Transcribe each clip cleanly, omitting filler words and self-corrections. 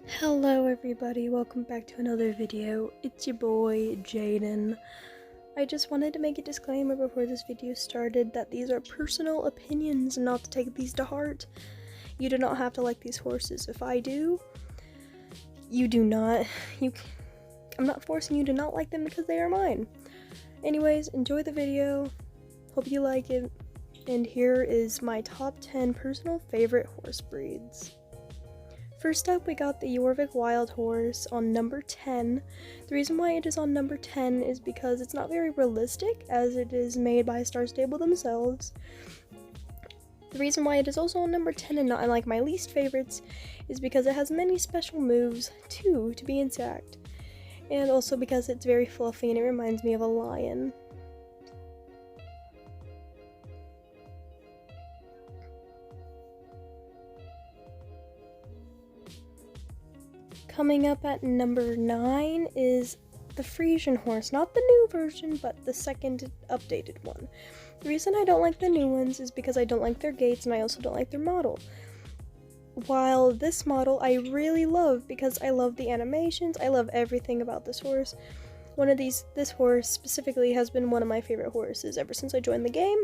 Hello everybody, welcome back to another video. It's your boy, Jaden. I just wanted to make a disclaimer before this video started that these are personal opinions and not to take these to heart. You do not have to like these horses. If I do, you do not. I'm not forcing you to not like them because they are mine. Anyways, enjoy the video. Hope you like it. And here is my top 10 personal favorite horse breeds. First up, we got the Jorvik Wild Horse on number 10. The reason why it is on number 10 is because it's not very realistic, as it is made by Star Stable themselves. The reason why it is also on number 10 and not like my least favorites is because it has many special moves, too, to be exact. And also because it's very fluffy and it reminds me of a lion. Coming up at number 9 is the Friesian horse, not the new version, but the second updated one. The reason I don't like the new ones is because I don't like their gaits and I also don't like their model. While this model I really love because I love the animations, I love everything about this horse. This horse specifically has been one of my favorite horses ever since I joined the game.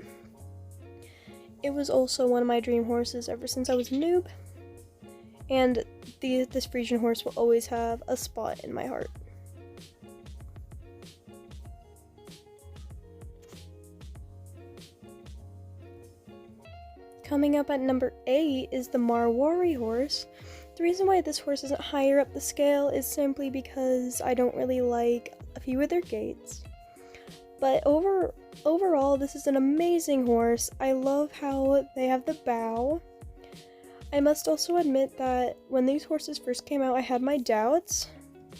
It was also one of my dream horses ever since I was a noob. And this Friesian horse will always have a spot in my heart. Coming up at number 8 is the Marwari horse. The reason why this horse isn't higher up the scale is simply because I don't really like a few of their gaits. But overall, this is an amazing horse. I love how they have the bow. I must also admit that when these horses first came out, I had my doubts,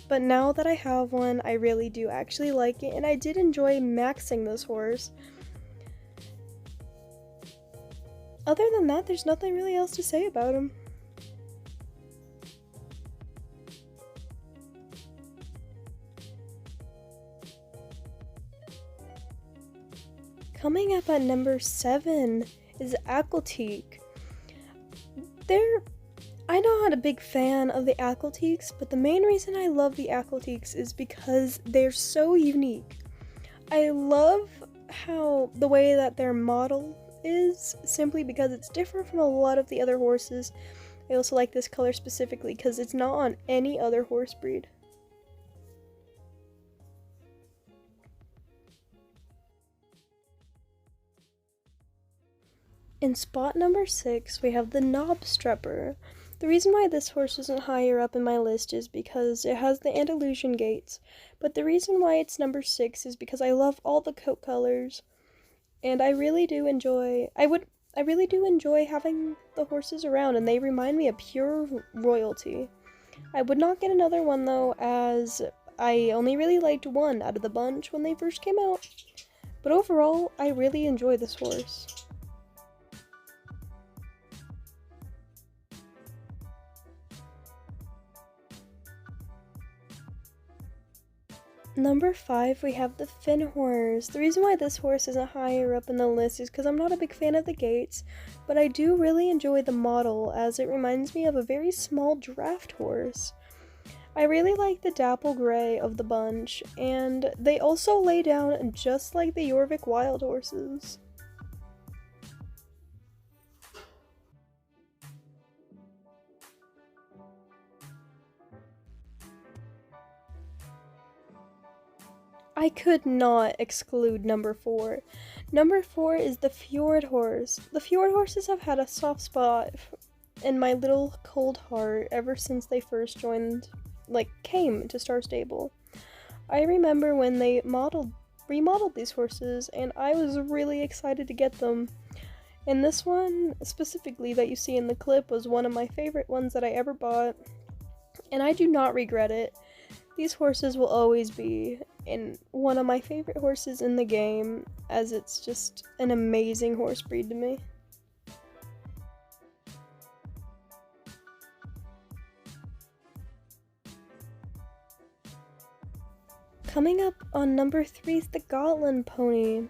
but now that I have one, I really do actually like it, and I did enjoy maxing this horse. Other than that, there's nothing really else to say about him. Coming up at number 7 is Appletique. I'm not a big fan of the Appletiques, but the main reason I love the Appletiques is because they're so unique. I love how the way that their model is, simply because it's different from a lot of the other horses. I also like this color specifically because it's not on any other horse breed. In spot number 6, we have the Knobstrapper. The reason why this horse isn't higher up in my list is because it has the Andalusian gaits, but the reason why it's number 6 is because I love all the coat colors, and I really do enjoy having the horses around, and they remind me of pure royalty. I would not get another one though, as I only really liked one out of the bunch when they first came out, but overall, I really enjoy this horse. Number 5, we have the Finn horse. The reason why this horse isn't higher up in the list is because I'm not a big fan of the gaits, but I do really enjoy the model as it reminds me of a very small draft horse. I really like the dapple gray of the bunch, and they also lay down just like the Jorvik wild horses. I could not exclude number 4. Number 4 is the Fjord horse. The Fjord horses have had a soft spot in my little cold heart ever since they first came to Star Stable. I remember when they remodeled these horses, and I was really excited to get them. And this one, specifically that you see in the clip, was one of my favorite ones that I ever bought, and I do not regret it. These horses will always be one of my favorite horses in the game, as it's just an amazing horse breed to me. Coming up on number 3 is the Gotland pony.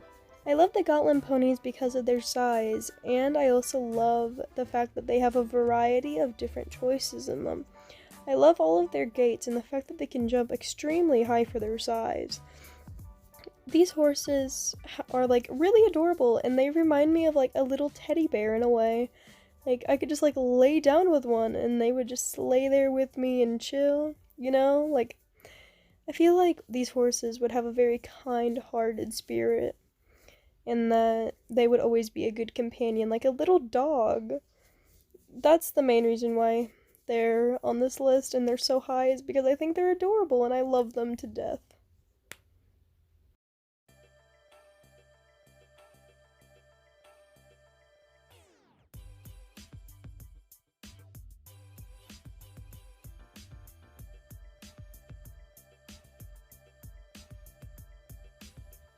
I love the Gotland ponies because of their size, and I also love the fact that they have a variety of different choices in them. I love all of their gaits and the fact that they can jump extremely high for their size. These horses are like really adorable, and they remind me of like a little teddy bear in a way. Like I could just like lay down with one and they would just lay there with me and chill, you know? Like I feel like these horses would have a very kind-hearted spirit, and that they would always be a good companion, like a little dog. That's the main reason why they're on this list and they're so high, is because I think they're adorable and I love them to death.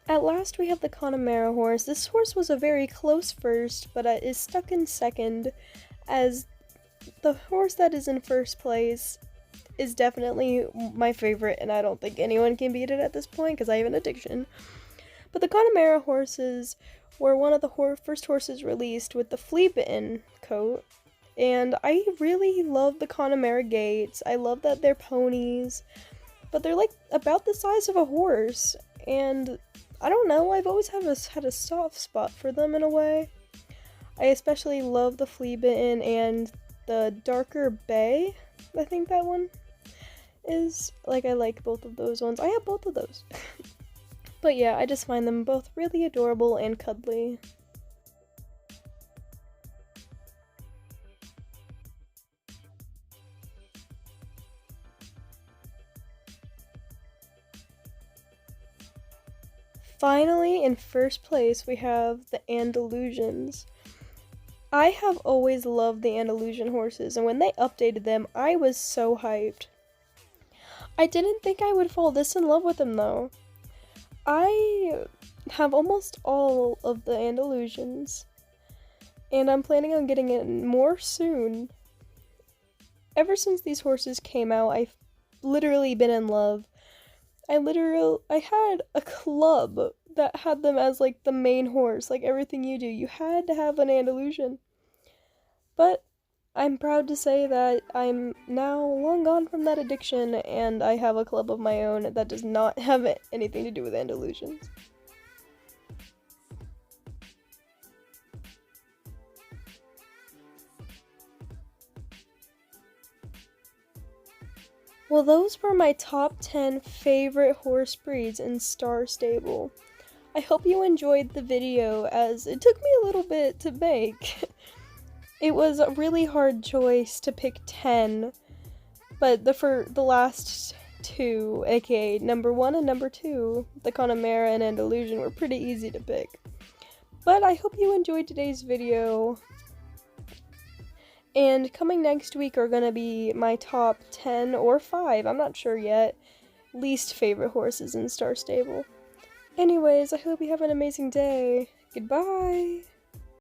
At last we have the Connemara Horse. This horse was a very close first, but is stuck in second, as the horse that is in first place is definitely my favorite, and I don't think anyone can beat it at this point because I have an addiction. But the Connemara horses were one of the first horses released with the flea-bitten coat, and I really love the Connemara gaits. I love that they're ponies, but they're like about the size of a horse, and I don't know, I've always had a soft spot for them in a way. I especially love the flea-bitten and the darker bay, I think that one is. Like, I like both of those ones. I have both of those. But yeah, I just find them both really adorable and cuddly. Finally, in first place, we have the Andalusians. I have always loved the Andalusian horses, and when they updated them, I was so hyped. I didn't think I would fall this in love with them, though. I have almost all of the Andalusians, and I'm planning on getting it more soon. Ever since these horses came out, I've literally been in love. I had a club that had them as like the main horse, like everything you do, you had to have an Andalusian. But I'm proud to say that I'm now long gone from that addiction, and I have a club of my own that does not have anything to do with Andalusians. Well, those were my top 10 favorite horse breeds in Star Stable. I hope you enjoyed the video, as it took me a little bit to make. It was a really hard choice to pick 10, but the last two, aka number 1 and number 2, the Connemara and Andalusian, were pretty easy to pick. But I hope you enjoyed today's video. And coming next week are going to be my top 10 or 5, I'm not sure yet, least favorite horses in Star Stable. Anyways, I hope you have an amazing day. Goodbye!